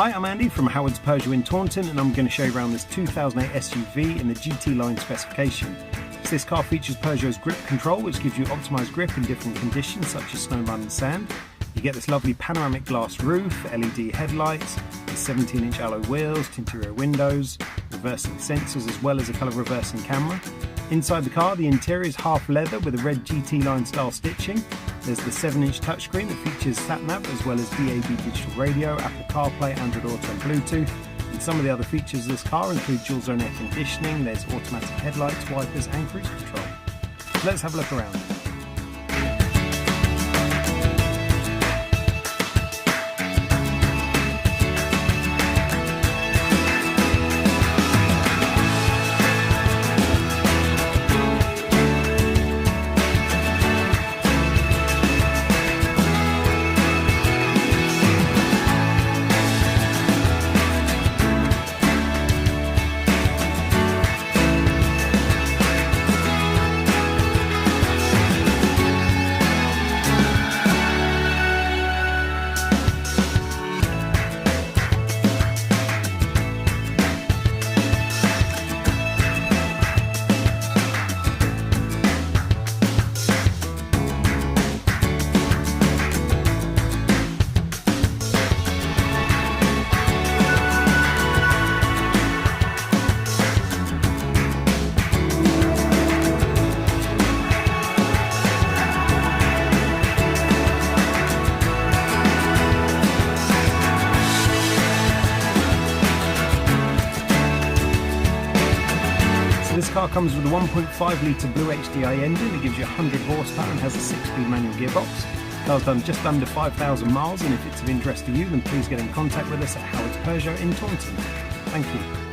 Hi, I'm Andy from Howard's Peugeot in Taunton, and I'm going to show you around this 2008 SUV in the GT line specification. So this car features Peugeot's grip control, which gives you optimised grip in different conditions such as snow, mud and sand. You get this lovely panoramic glass roof, LED headlights, the 17-inch alloy wheels, tinted rear windows, reversing sensors as well as a colour reversing camera. Inside the car, the interior is half leather with a red GT line style stitching. There's the 7-inch touchscreen that features sat-nav as well as DAB digital radio, Apple CarPlay, Android Auto and Bluetooth. And some of the other features of this car include dual zone air conditioning, there's automatic headlights, wipers and cruise control. So let's have a look around. This car comes with a 1.5 litre Blue HDI engine that gives you 100 horsepower and has a 6-speed manual gearbox. The car's done just under 5,000 miles, and if it's of interest to you, then please get in contact with us at Howard's Peugeot in Taunton. Thank you.